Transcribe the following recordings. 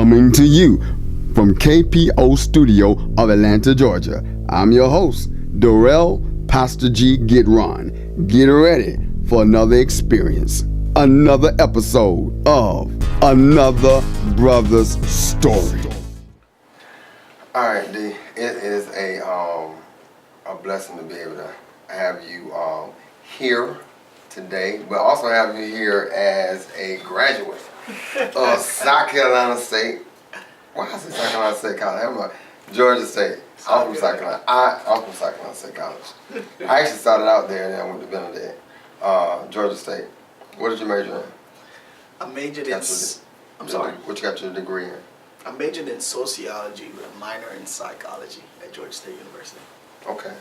Coming to you from KPO Studio of Atlanta, Georgia. I'm your host, Darrell Pastor G. Gitron. Get ready for another experience, another episode of Another Brother's Story. All right, D. It is a blessing to be able to have you here today, but also have you here as a graduate of South Carolina State. Why is it South Carolina State College? I'm a Georgia State. I'm from South Carolina. I'm from South Carolina State College. I actually started out there and then I went to Benedict. Georgia State. What did you major in? I majored in. I'm sorry. What you got your degree in? I majored in sociology with a minor in psychology at Georgia State University. Okay.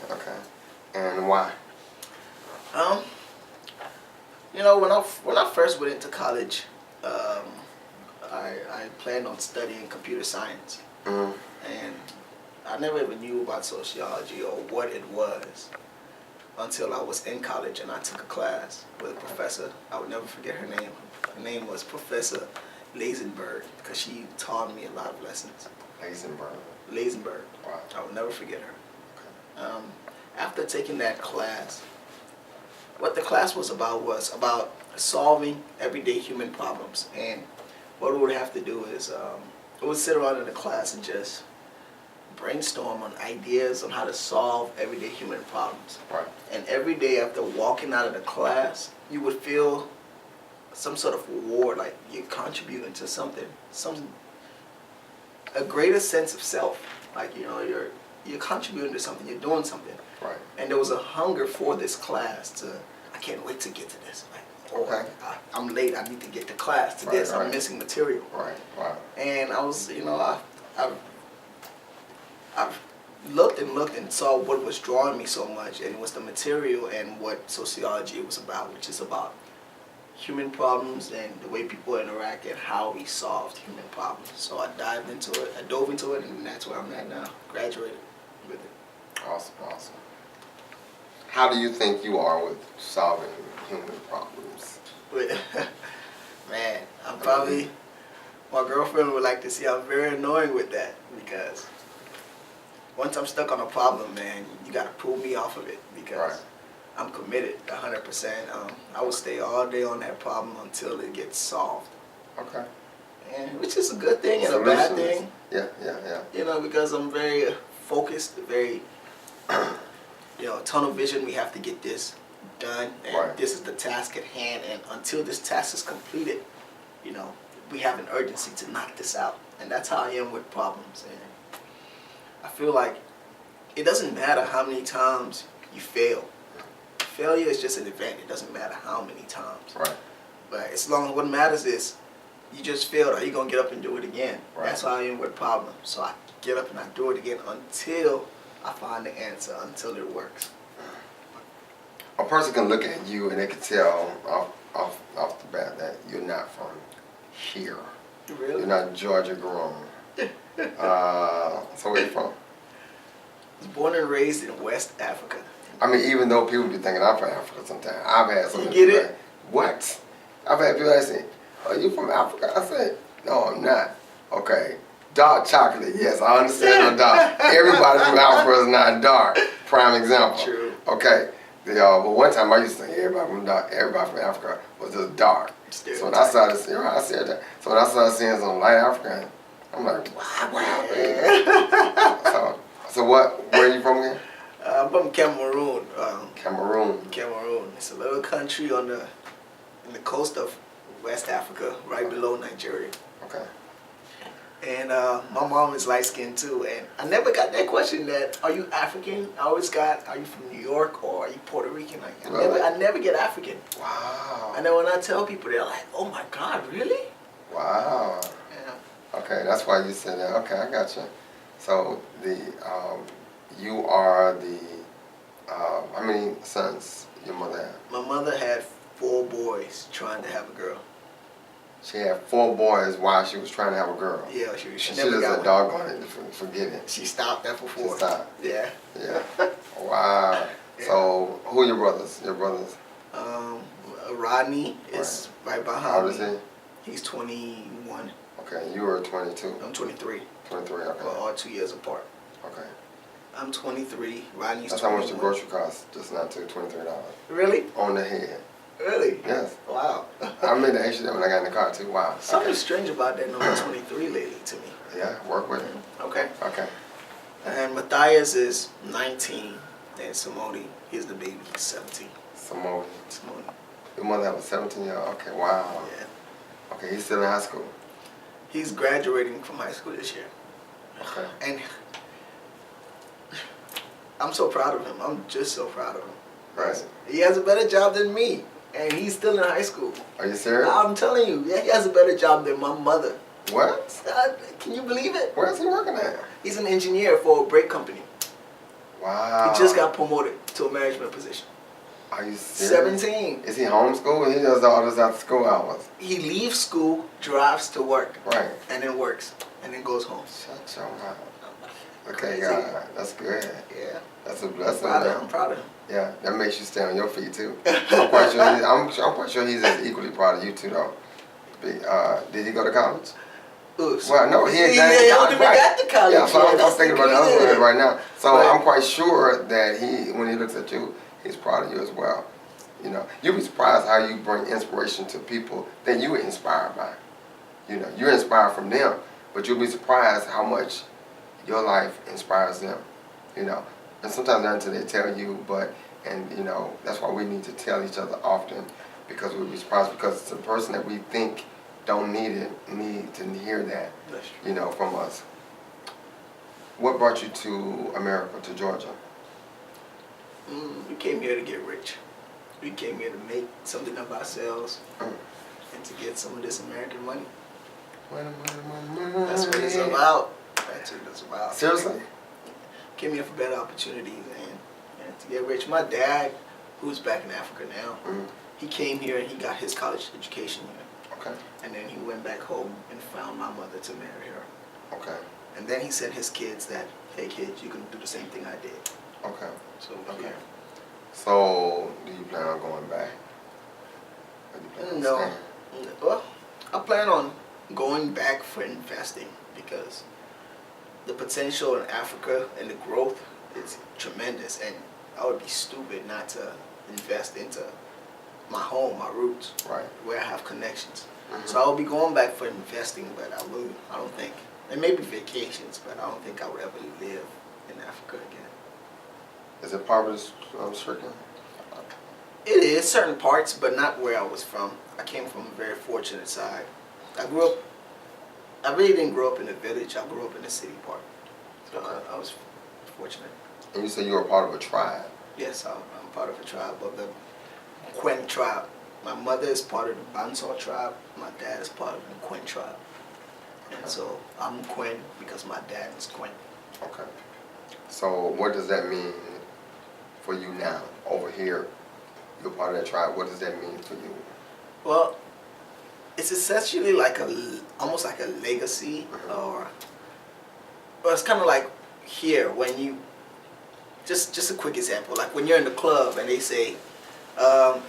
And why? When I first went into college, I planned on studying computer science, and I never even knew about sociology or what it was until I was in college and I took a class with a professor. I would never forget her name. Her name was Professor Lazenberg, because she taught me a lot of lessons. Lazenberg. Wow. I would never forget her. Okay. After taking that class, what the class was about solving everyday human problems. And what we would have to do is we would sit around in the class and just brainstorm on ideas on how to solve everyday human problems. Right. And every day after walking out of the class, you would feel some sort of reward, like you're contributing to something, a greater sense of self. Like, you're contributing to something, you're doing something. Right. And there was a hunger for this class I can't wait to get to this. Like, I'm late, I need to get to class to this. I'm missing material. Right. Wow. And I was, I've looked and saw what was drawing me so much, and it was the material and what sociology was about, which is about human problems and the way people interact and how we solved human problems. So I dove into it, and that's where I'm at now, graduated with it. Awesome. How do you think you are with solving human problems? Man, I'm probably, my girlfriend would like to see I'm very annoying with that, because once I'm stuck on a problem, man, you got to pull me off of it, because I'm committed 100%. I will stay all day on that problem until it gets solved. Okay. And which is a good thing and a bad thing. Yeah. Because I'm very focused, very, tunnel vision. We have to get this done, and this is the task at hand. And until this task is completed, we have an urgency to knock this out. And that's how I am with problems. And I feel like it doesn't matter how many times you fail. Failure is just an event. It doesn't matter how many times. Right. But as long as what matters is you just failed, are you going to get up and do it again? Right. That's how I am with problems. So I get up and I do it again until I find the answer, until it works. A person can look at you and they can tell off the bat that you're not from here. Really? You're not Georgia grown. So where you from? I was born and raised in West Africa. I mean, even though people be thinking I'm from Africa sometimes, I've had some You people get it? like, what? I've had people that say, "Are you from Africa?" I said, "No, I'm not." Okay, dark chocolate. Yes, I understand. No dark. Everybody from Africa is not dark. Prime example. True. Okay. But one time I used to think everybody from Africa was just dark. So when I started seeing, I said that. So when I started seeing some light African, I'm like, wow. So where are you from again? I'm from Cameroon. Cameroon. It's a little country in the coast of West Africa, right below Nigeria. Okay. And my mom is light skinned too. And I never got that question that, are you African? I always got, are you from New York or are you Puerto Rican? I never get African. Wow. And then when I tell people, they're like, oh my God, really? Wow. Yeah. Okay, that's why you said that. Okay, I got you. So you are how many sons your mother had? My mother had 4 boys trying to have a girl. She had 4 boys while she was trying to have a girl. Yeah, she she never just got a doggone it, forget it. She stopped after 4. She stopped. Yeah. Wow. Yeah. So who are your brothers? Rodney is right behind me. How old is he? He's 21. Okay, you were 22. I'm 23. 23, okay. We're all 2 years apart. Okay. I'm 23. Rodney's 21. That's how much the grocery cost, just not to $23. Really? On the head. Really? Yes. Wow. I made the extra when I got in the car too. Wow. Something strange about that number 23 lately to me. Yeah, work with it. Okay. Okay. And Matthias is 19. And Simone, he's the baby. He's 17. Simone. Simone. Your mother have a 17-year-old? Okay, wow. Yeah. Okay, he's still in high school. He's graduating from high school this year. Okay. And I'm so proud of him. I'm just so proud of him. Right. He has a better job than me. And he's still in high school. Are you serious? I'm telling you, yeah, he has a better job than my mother. What? Can you believe it? Where is he working at? He's an engineer for a brake company. Wow. He just got promoted to a management position. Are you serious? 17. Is he homeschooled? He does all this after school hours. He leaves school, drives to work, Right. and then works, and then goes home. Shut your mouth. Okay, Crazy. God, that's good. Yeah. That's a blessing. I'm proud of him. Yeah, that makes you stand on your feet too. I'm quite sure. I'm quite sure he's as equally proud of you too, though. Did he go to college? Oops. Well, no, he ain't Yeah, done he college, only right. got to college. Yeah, so I'm That's thinking the about the key. other one right now. So Right. I'm quite sure that when he looks at you, he's proud of you as well. You know, you'll be surprised how you bring inspiration to people that you were inspired by. You know, you're inspired from them, but you'll be surprised how much your life inspires them. You know, and sometimes not until they tell you, and you know, that's why we need to tell each other often, because we'll be surprised, because it's a person that we think don't need to hear that, you know, from us. What brought you to America, to Georgia? We came here to get rich. We came here to make something of ourselves and to get some of this American money. That's what it's about. That's what it's about. Seriously? Came here for better opportunities and to get rich. My dad, who's back in Africa now, he came here and he got his college education here. Okay. And then he went back home and found my mother to marry her. Okay. And then he sent his kids that, hey kids, you can do the same thing I did. Okay. So Okay. yeah. So, do you plan on going back? Or do you plan on No. staying? Well, I plan on going back for investing because the potential in Africa and the growth is tremendous, and I would be stupid not to invest into my home, my roots, Right. where I have connections. So I will be going back for investing, but I don't think, and maybe vacations, but I don't think I would ever live in Africa again. Is it poverty stricken? It is certain parts, but not where I was from. I came from a very fortunate side. I really didn't grow up in the village. I grew up in the city part. So I was fortunate. And you said you were part of a tribe. Yes, I'm part of a tribe of the Quen tribe. My mother is part of the Bansal tribe. My dad is part of the Quen tribe. And so I'm Quen because my dad is Quen. Okay. So what does that mean for you now? Over here, you're part of that tribe. What does that mean for you? Well, it's essentially like almost like a legacy, or it's kind of like here when you, just a quick example, like when you're in the club and they say,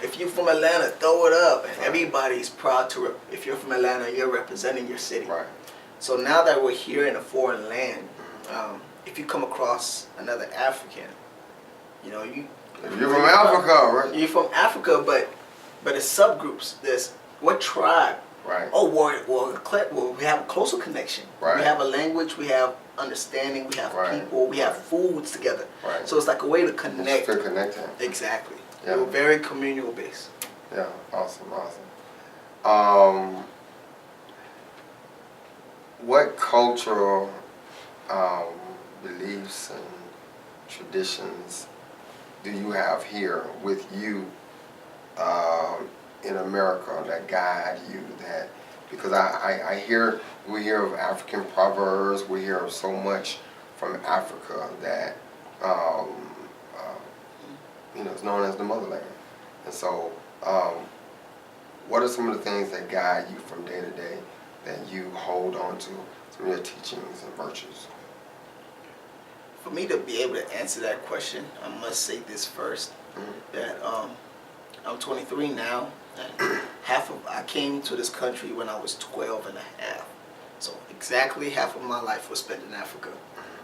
if you're from Atlanta, throw it up, and everybody's proud to, if you're from Atlanta, you're representing your city. Right. So now that we're here in a foreign land, if you come across another African, you know, You're from Africa, right? You're from Africa, but it's subgroups. There's what tribe? Right. Oh, well, we have a closer connection. Right. We have a language. We have understanding. We have Right. people. We have foods together. Right. So it's like a way to You connect. feel connected. Exactly. Yeah. We're very communal based. Yeah. Awesome. Awesome. What cultural beliefs and traditions do you have here with you in America that guide you? That because we hear of African proverbs, we hear of so much from Africa that is known as the motherland. And so, what are some of the things that guide you from day to day that you hold on to, some of your teachings and virtues? For me to be able to answer that question, I must say this first, that I'm 23 now. And I came to this country when I was 12 and a half. So exactly half of my life was spent in Africa,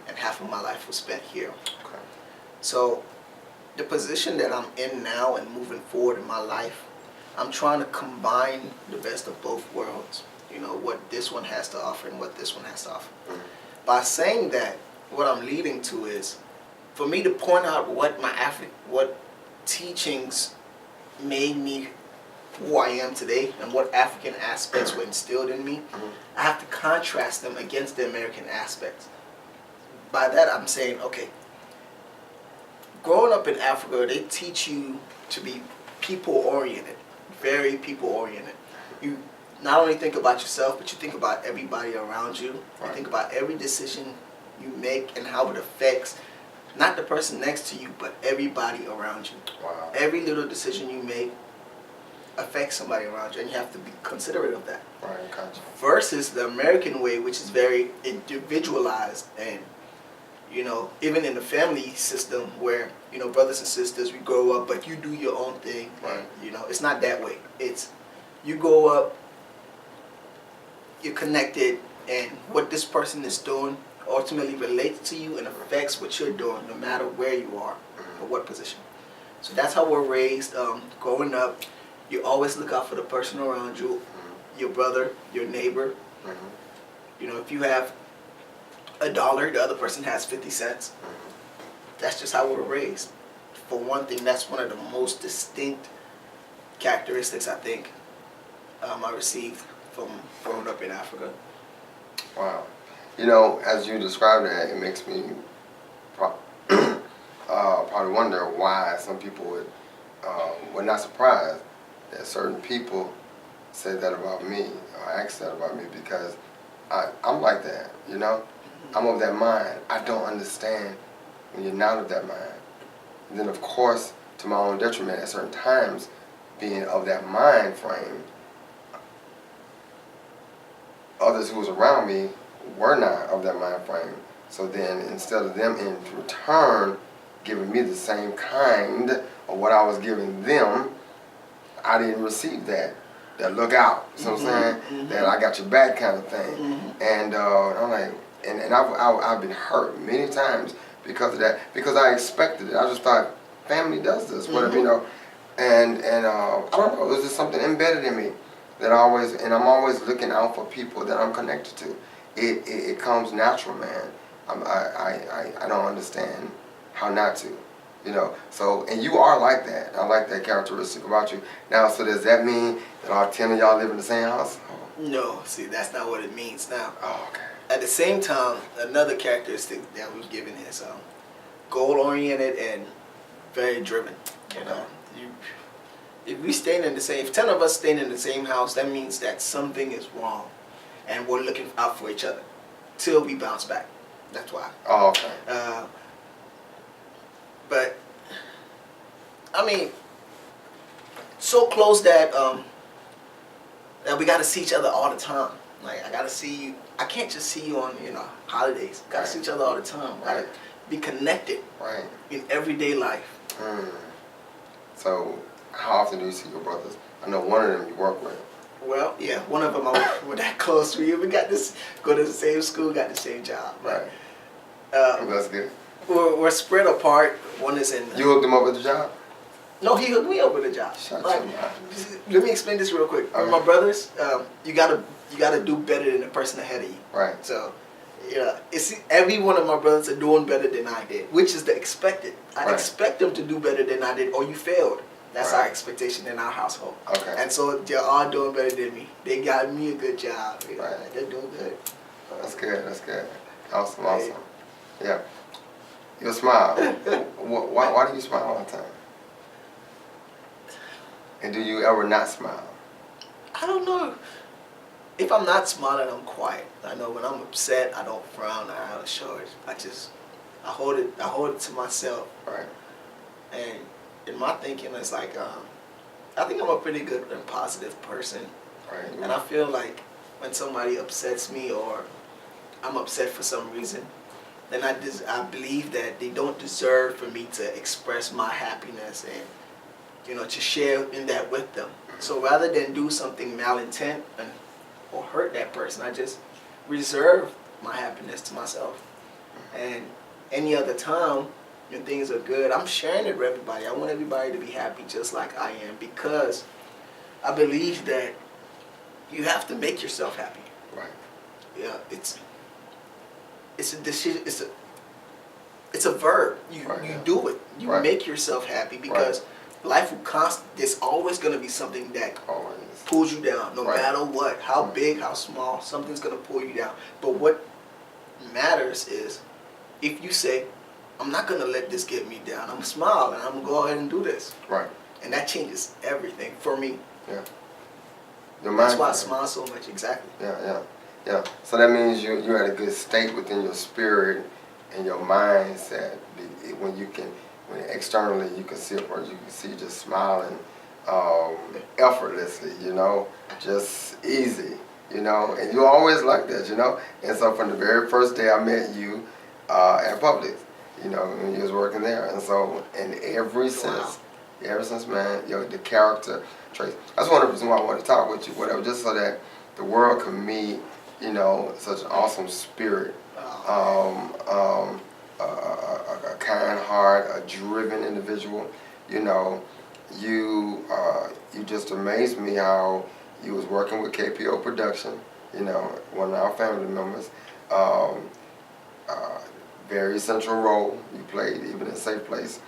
and half of my life was spent here. Okay. So the position that I'm in now and moving forward in my life, I'm trying to combine the best of both worlds. You know, what this one has to offer and what this one has to offer. By saying that, what I'm leading to is, for me to point out what what teachings made me who I am today and what African aspects were instilled in me, I have to contrast them against the American aspects. By that I'm saying, okay, growing up in Africa, they teach you to be people-oriented, very people-oriented. You not only think about yourself, but you think about everybody around you. You think about every decision you make and how it affects not the person next to you, but everybody around you. Wow. Every little decision you make affects somebody around you, and you have to be considerate of that. Right, gotcha. Versus the American way, which is very individualized, and you know, even in the family system where, you know, brothers and sisters, we grow up, but you do your own thing. Right. You know, it's not that way. It's you grow up, you're connected, and what this person is doing ultimately relates to you and affects what you're doing, no matter where you are or what position. So that's how we're raised. Growing up, you always look out for the person around you, your brother, your neighbor. You know, if you have $1, the other person has 50 cents. That's just how we're raised. For one thing, that's one of the most distinct characteristics I think I received from growing up in Africa. Wow. You know, as you describe that, it makes me probably wonder why some people were not surprised that certain people said that about me or asked that about me, because I'm like that, you know? I'm of that mind. I don't understand when you're not of that mind. And then, of course, to my own detriment, at certain times, being of that mind frame, others who was around me were not of that mind frame. So then, instead of them in return giving me the same kind of what I was giving them, I didn't receive that look out. You know what I'm saying? That I got your back kind of thing. And I'm like, and I've been hurt many times because of that, because I expected it. I just thought family does this, whatever, you know. And I don't know, it was just something embedded in me that I'm always looking out for people that I'm connected to. It comes natural, man. I don't understand how not to, you know. So, and you are like that. I like that characteristic about you. Now, so does that mean that all 10 of y'all live in the same house? No, see, that's not what it means now. Oh, okay. At the same time, another characteristic that we've given is goal-oriented and very driven. You know, if 10 of us staying in the same house, that means that something is wrong, and we're looking out for each other till we bounce back. That's why. Oh, okay. But I mean, so close that that we got to see each other all the time. Like, I got to see you. I can't just see you on, you know, holidays. Got to see each other all the time. Got to be connected. Right. In everyday life. So, how often do you see your brothers? I know one of them you work with. Well, yeah, one of them we're that close to. We got this, go to the same school, got the same job. Right. That's good. We're spread apart. One is in. You hooked him up with the job? No, he hooked me up with a job. Shut like, your mouth. Let me explain this real quick. Okay. My brothers, you gotta do better than the person ahead of you. Right. So, yeah, it's every one of my brothers are doing better than I did, which is the expected. I expect them to do better than I did, or you failed. That's our expectation in our household. Okay. And so they're all doing better than me. They got me a good job. You know, Right. They're doing good. That's good. That's good. Awesome. Awesome. Yeah. You smile. Why do you smile all the time? And do you ever not smile? I don't know. If I'm not smiling, I'm quiet. I know when I'm upset, I don't frown. I don't show it. I hold it to myself. Right. And in my thinking, it's like, I think I'm a pretty good and positive person. Right. And I feel like when somebody upsets me or I'm upset for some reason, then I believe that they don't deserve for me to express my happiness and, you know, to share in that with them. So rather than do something malintent or hurt that person, I just reserve my happiness to myself. And any other time when things are good, I'm sharing it with everybody. I want everybody to be happy just like I am, because I believe that you have to make yourself happy. Right. Yeah, it's a decision. It's a verb. You do it. You make yourself happy, because life will there's always going to be something that pulls you down, no matter what, how big, how small. Something's going to pull you down. But what matters is if you say, I'm not going to let this get me down. I'm going to smile and I'm going to go ahead and do this. Right. And that changes everything for me. Yeah. That's why I smile so much. Exactly. Yeah. So that means you're at a good state within your spirit and your mindset. When externally you can see a person, you can see just smiling effortlessly, just easy, and you're always like that, And so from the very first day I met you at Publix, when you was working there, and so ever since, man, the character traits. That's one of the reasons why I want to talk with you, whatever, just so that the world can meet, such an awesome spirit, a kind heart, a driven individual. You just amazed me how you was working with KPO Production, one of our family members. Very central role you played, even in Safe Place.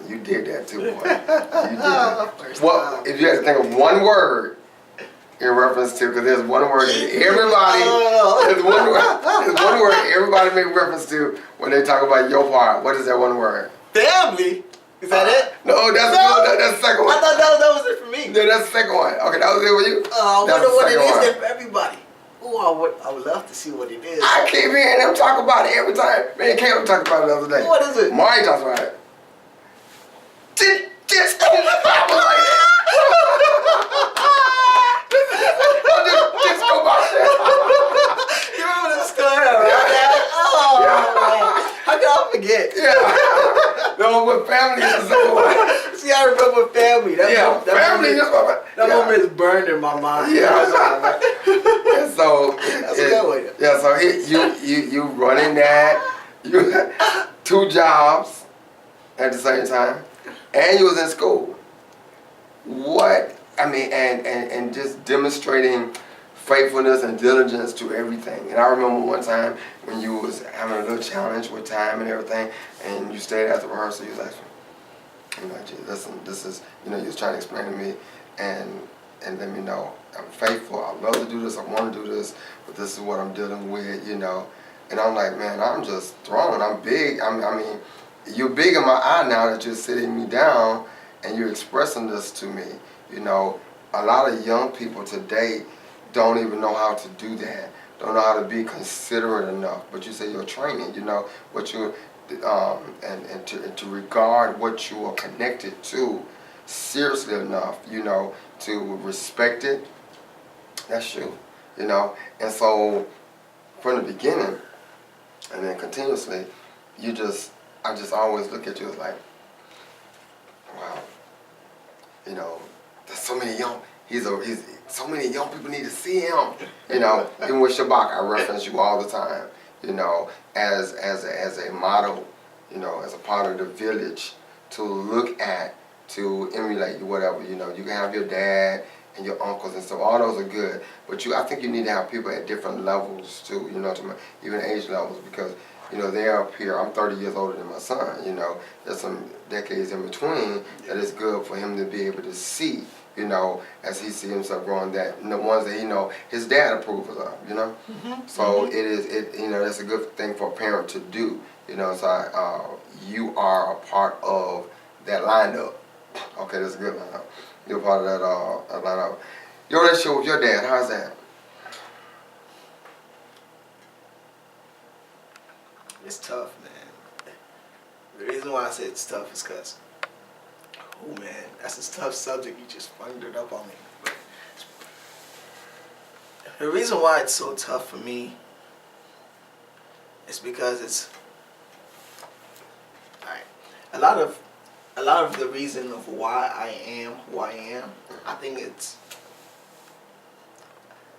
You did that too, boy. You did that. Well, if you had to think of one word in reference to, because there's one word that there's one word everybody make reference to when they talk about your part. What is that one word? Family. Is that it? No, that's the second one. I thought that was it for me. No, that's the second one. Okay, that was it with you? I wonder what it is then for everybody. Oh, I would love to see what it is. I keep hearing them talk about it every time. Man, Caleb talked about it the other day. What is it? Mari talks about it. Just go about that. You remember the story, right? Oh, man. How can I forget? Yeah. No, but family is the second one. See, I remember family. That moment is burned in my mind. Yeah. And so that's a good way. Yeah, so you running that, you had 2 jobs at the same time, and you was in school. And just demonstrating faithfulness and diligence to everything. And I remember one time when you was having a little challenge with time and everything, and you stayed after rehearsal, you was like, listen, this is, you was trying to explain to me and let me know I'm faithful, I love to do this, I want to do this, but this is what I'm dealing with, And I'm like, man, I'm just thrown, I'm big, you're big in my eye now that you're sitting me down and you're expressing this to me, A lot of young people today don't even know how to do that, don't know how to be considerate enough, but you say you're training, what you and to regard what you are connected to seriously enough, to respect it. That's you, And so from the beginning, and then continuously, I just always look at you as like, wow, there's so many so many young people need to see him. Even with Shabak, I reference you all the time. As a model, as a part of the village to look at, to emulate, whatever. You can have your dad and your uncles and stuff. All those are good, but I think you need to have people at different levels too. Even age levels, because they're up here. I'm 30 years older than my son. There's some decades in between that is good for him to be able to see. As he sees himself growing, that the ones that his dad approves of. Mm-hmm. So that's a good thing for a parent to do. So you are a part of that lineup. Okay, that's a good lineup. You're a part of that lineup. Your relationship with your dad, how's that? It's tough, man. The reason why I say it's tough is because, oh man, that's a tough subject. You just bunged it up on me. The reason why it's so tough for me is because it's, alright, a lot of a lot of the reason of why I am who I am, I think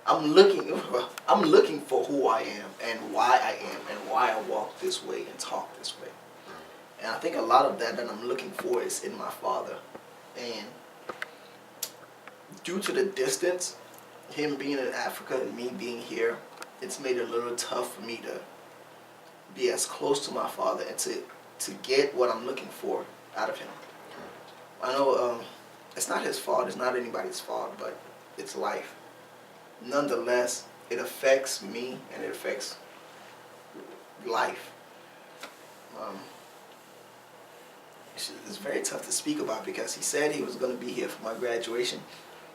I'm looking for who I am and why I am and why I walk this way and talk this way. And I think a lot of that I'm looking for is in my father. And due to the distance, him being in Africa and me being here, it's made it a little tough for me to be as close to my father and to get what I'm looking for out of him. I know it's not his fault, it's not anybody's fault, but it's life. Nonetheless, it affects me and it affects life. It's very tough to speak about because he said he was going to be here for my graduation.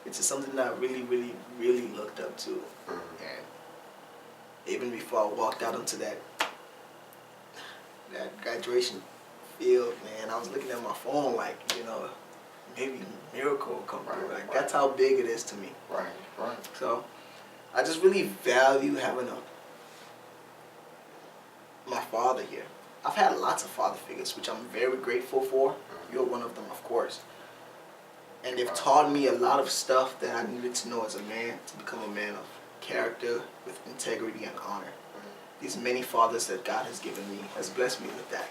It's just something that I really, really, really looked up to. And even before I walked out into that graduation field, man, I was looking at my phone like, maybe a miracle will come through. Like, that's how big it is to me. Right. So I just really value having my father here. I've had lots of father figures, which I'm very grateful for. You're one of them, of course. And they've taught me a lot of stuff that I needed to know as a man to become a man of character with integrity and honor. These many fathers that God has given me has blessed me with that.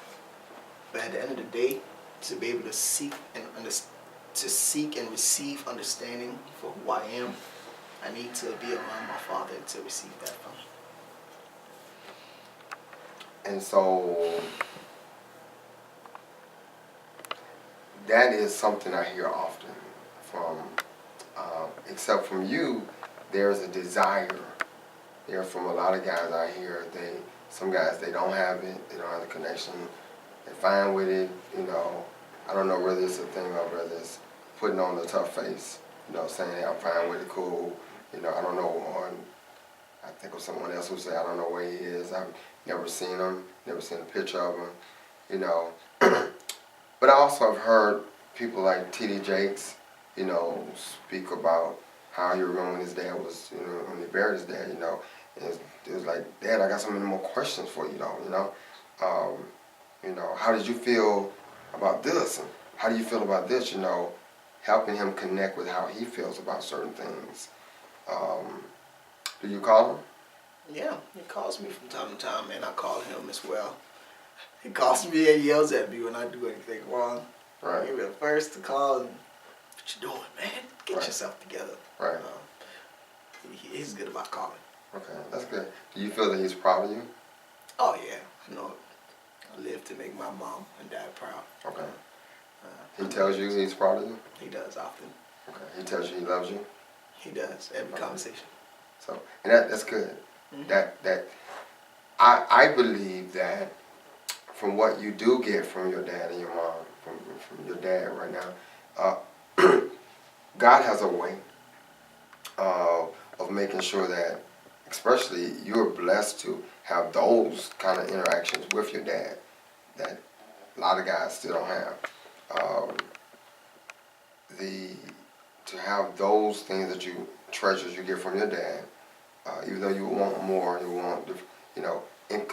But at the end of the day, to be able to seek and receive understanding for who I am, I need to be around my father to receive that from him. And so that is something I hear often from, except from you, there's a desire. There from a lot of guys I hear, some guys, they don't have it, they don't have the connection, they're fine with it, I don't know whether it's a thing or whether it's putting on the tough face, saying, hey, I'm fine with it, cool, I don't know, I think of someone else who say, I don't know where he is, I've never seen him, never seen a picture of him, But I also have heard people like T.D. Jakes, speak about how he remembered when his dad was, when he buried his dad, and it was like, Dad, I got so many more questions for you, how did you feel about this, and how do you feel about this, helping him connect with how he feels about certain things. Do you call him? Yeah, he calls me from time to time, and I call him as well. He calls me and yells at me when I do anything wrong. Right. He'll be the first to call and, what you doing, man? Get yourself together. Right. He's good about calling. Okay, that's good. Do you feel that he's proud of you? Oh, yeah. I live to make my mom and dad proud. Okay. He tells you he's proud of you? He does often. Okay. He tells you he loves you? He does, every conversation. So, and that's good. Mm-hmm. I believe that from what you do get from your dad and your mom, from your dad right now, God has a way of making sure that, especially you're blessed to have those kind of interactions with your dad that a lot of guys still don't have. To have those things that treasures you get from your dad, even though you want more, you want, in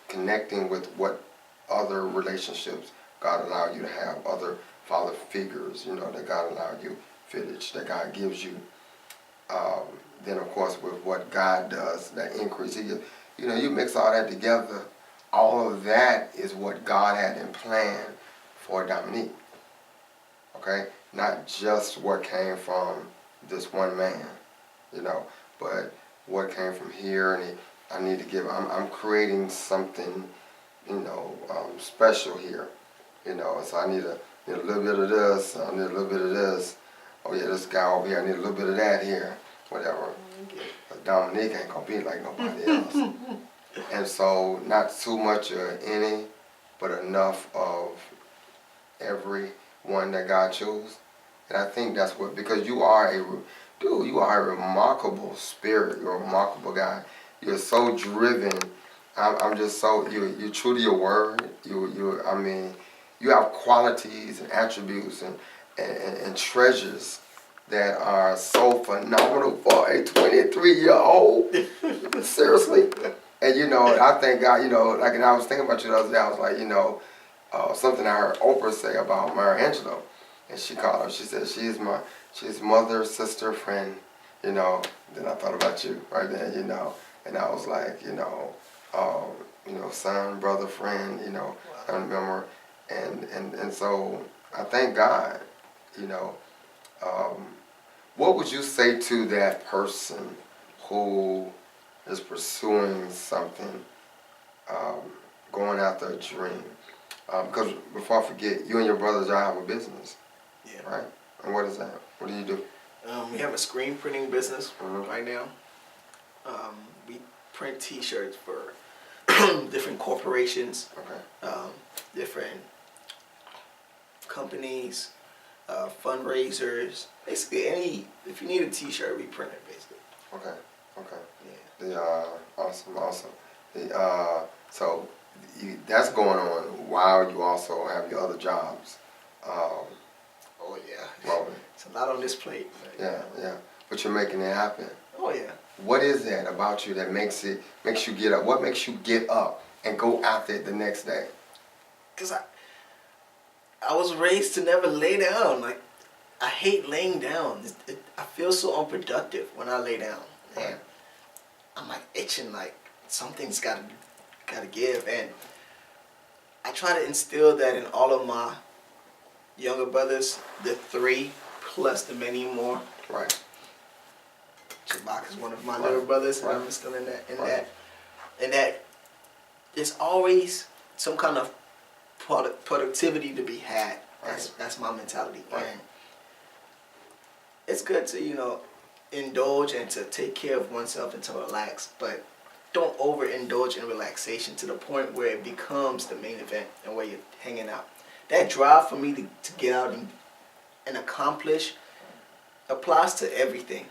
connecting with what other relationships God allowed you to have, other father figures, that God allowed you, footage that God gives you. Then of course with what God does, that increase, you mix all that together, all of that is what God had in plan for Dominic. Okay? Not just what came from this one man, but what came from here, and I need to give, I'm creating something, special here, so I need a little bit of this, I need a little bit of this, oh yeah, this guy over here, I need a little bit of that here, whatever. But Dominic ain't gonna be like nobody else. And so, not too much of any, but enough of every one that God chose. And I think that's what, because you are a remarkable spirit. You're a remarkable guy. You're so driven. I'm just so, you're true to your word. You have qualities and attributes and treasures that are so phenomenal for a 23-year-old. Seriously. And I thank God, like, and I was thinking about you the other day, I was like, something I heard Oprah say about Maya Angelou, and she called her. She said she's mother, sister, friend. You know. Then I thought about you right then. You know, and I was like, son, brother, friend. You know, I remember, and so I thank God. You know, what would you say to that person who is pursuing something, going after a dream? Because before I forget, you and your brothers, y'all have a business, Yeah. right? And what is that? What do you do? We have a screen printing business Mhm. right now. We print T-shirts for different corporations, Okay. different companies, fundraisers. Basically, if you need a T-shirt, we print it. Basically. Okay. Okay. Yeah. Awesome. So that's going on while you also have your other jobs. Oh yeah. Well, It's a lot on this plate. yeah. But you're making it happen. Oh yeah. What is that about you that makes you get up? What makes you get up and go after it the next day? Cause I was raised to never lay down. Like I hate laying down. I feel so unproductive when I lay down. Right. And I'm like itching. Like something's gotta give. And I try to instill that in all of my younger brothers, the 3 plus the many more. Right. Shabak is one of my Right. little brothers, and Right. I'm still in that. Right. And that there's always some kind of productivity to be had. That's my mentality. Right. And it's good to indulge and to take care of oneself and to relax, but don't overindulge in relaxation to the point where it becomes the main event and where you're hanging out. That drive for me to get out and accomplish applies to everything.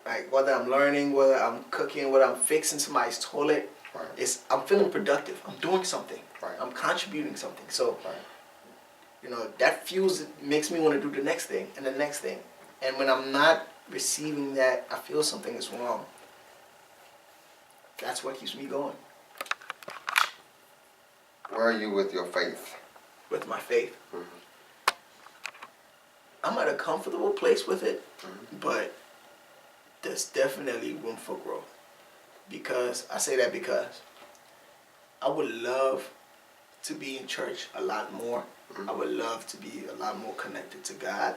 Like whether I'm learning, whether I'm cooking, whether I'm fixing somebody's toilet, Right. I'm feeling productive. I'm doing something. Right. I'm contributing something. So, Right. that fuels makes me want to do the next thing and the next thing. And when I'm not receiving that, I feel something is wrong. That's what keeps me going. Where are you with your faith? With my faith. Mm-hmm. I'm at a comfortable place with it, Mm-hmm. but there's definitely room for growth. I say that because I would love to be in church a lot more. Mm-hmm. I would love to be a lot more connected to God.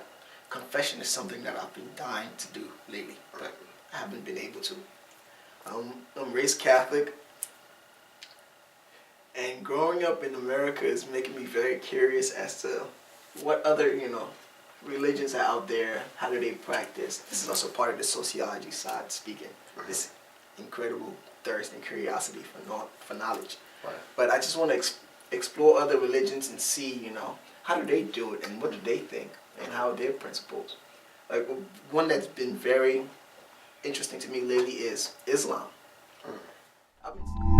Confession is something that I've been dying to do lately, but I haven't been able to. I'm raised Catholic, and growing up in America is making me very curious as to what other, religions are out there. How do they practice? This is also part of the sociology side speaking. This incredible thirst and curiosity for knowledge. Right. But I just want to explore other religions and see, how do they do it and what do they think and how are their principles. Like one that's been very interesting to me lately is Islam. I've been